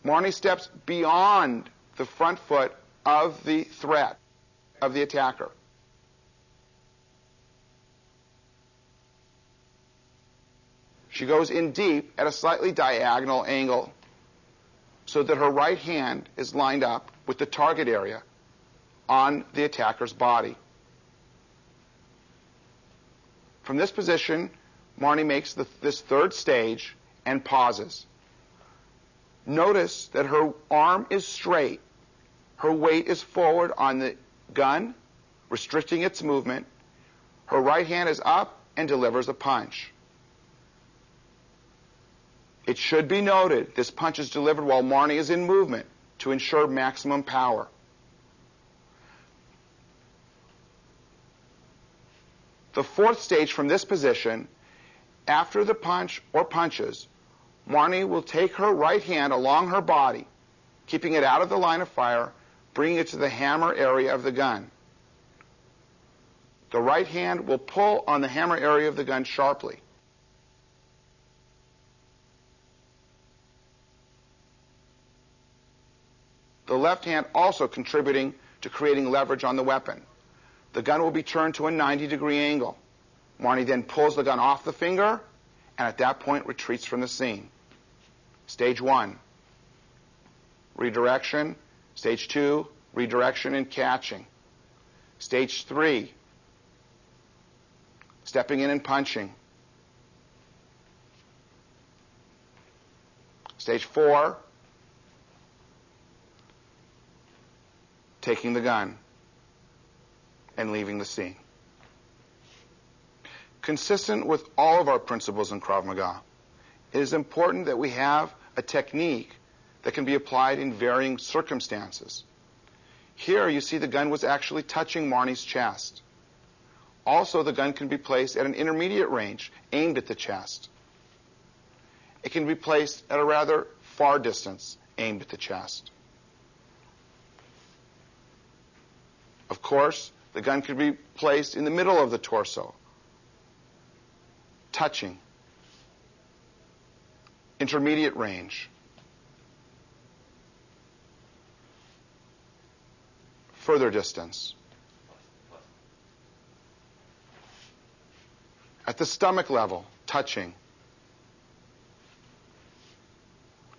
Marnie steps beyond the front foot of the threat, of the attacker. She goes in deep at a slightly diagonal angle so that her right hand is lined up with the target area on the attacker's body. From this position, Marnie makes this third stage and pauses. Notice that her arm is straight. Her weight is forward on the gun, restricting its movement. Her right hand is up and delivers a punch. It should be noted this punch is delivered while Marnie is in movement to ensure maximum power. The fourth stage from this position, after the punch or punches, Marnie will take her right hand along her body, keeping it out of the line of fire, bringing it to the hammer area of the gun. The right hand will pull on the hammer area of the gun sharply. The left hand also contributing to creating leverage on the weapon. The gun will be turned to a 90-degree angle. Marnie then pulls the gun off the finger, and at that point retreats from the scene. Stage 1, redirection. Stage 2, redirection and catching. Stage 3, stepping in and punching. Stage 4, taking the gun and leaving the scene. Consistent with all of our principles in Krav Maga, it is important that we have a technique that can be applied in varying circumstances. Here you see the gun was actually touching Marnie's chest. Also, the gun can be placed at an intermediate range aimed at the chest. It can be placed at a rather far distance aimed at the chest. Of course, the gun could be placed in the middle of the torso, touching, intermediate range, further distance, at the stomach level, touching,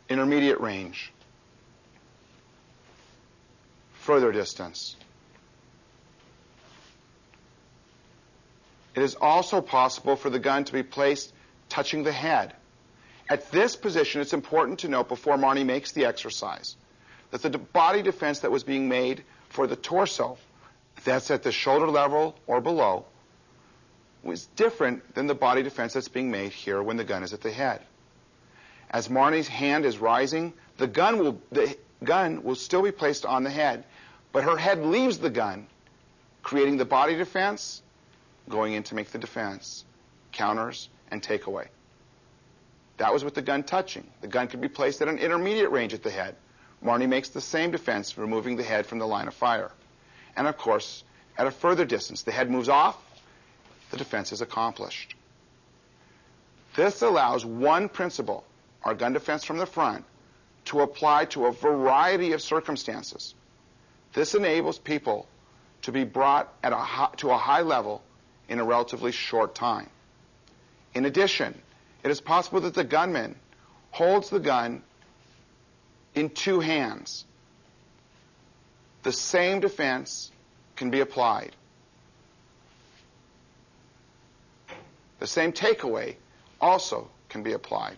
intermediate range, further distance. It is also possible for the gun to be placed touching the head. At this position, it's important to note before Marnie makes the exercise that the body defense that was being made for the torso, that's at the shoulder level or below, was different than the body defense that's being made here when the gun is at the head. As Marnie's hand is rising, the gun will still be placed on the head, but her head leaves the gun, creating the body defense, going in to make the defense, counters, and takeaway. That was with the gun touching. The gun could be placed at an intermediate range at the head. Marnie makes the same defense, removing the head from the line of fire. And of course, at a further distance, the head moves off, the defense is accomplished. This allows one principle, our gun defense from the front, to apply to a variety of circumstances. This enables people to be brought to a high level in a relatively short time. In addition, it is possible that the gunman holds the gun in two hands. The same defense can be applied. The same takeaway also can be applied.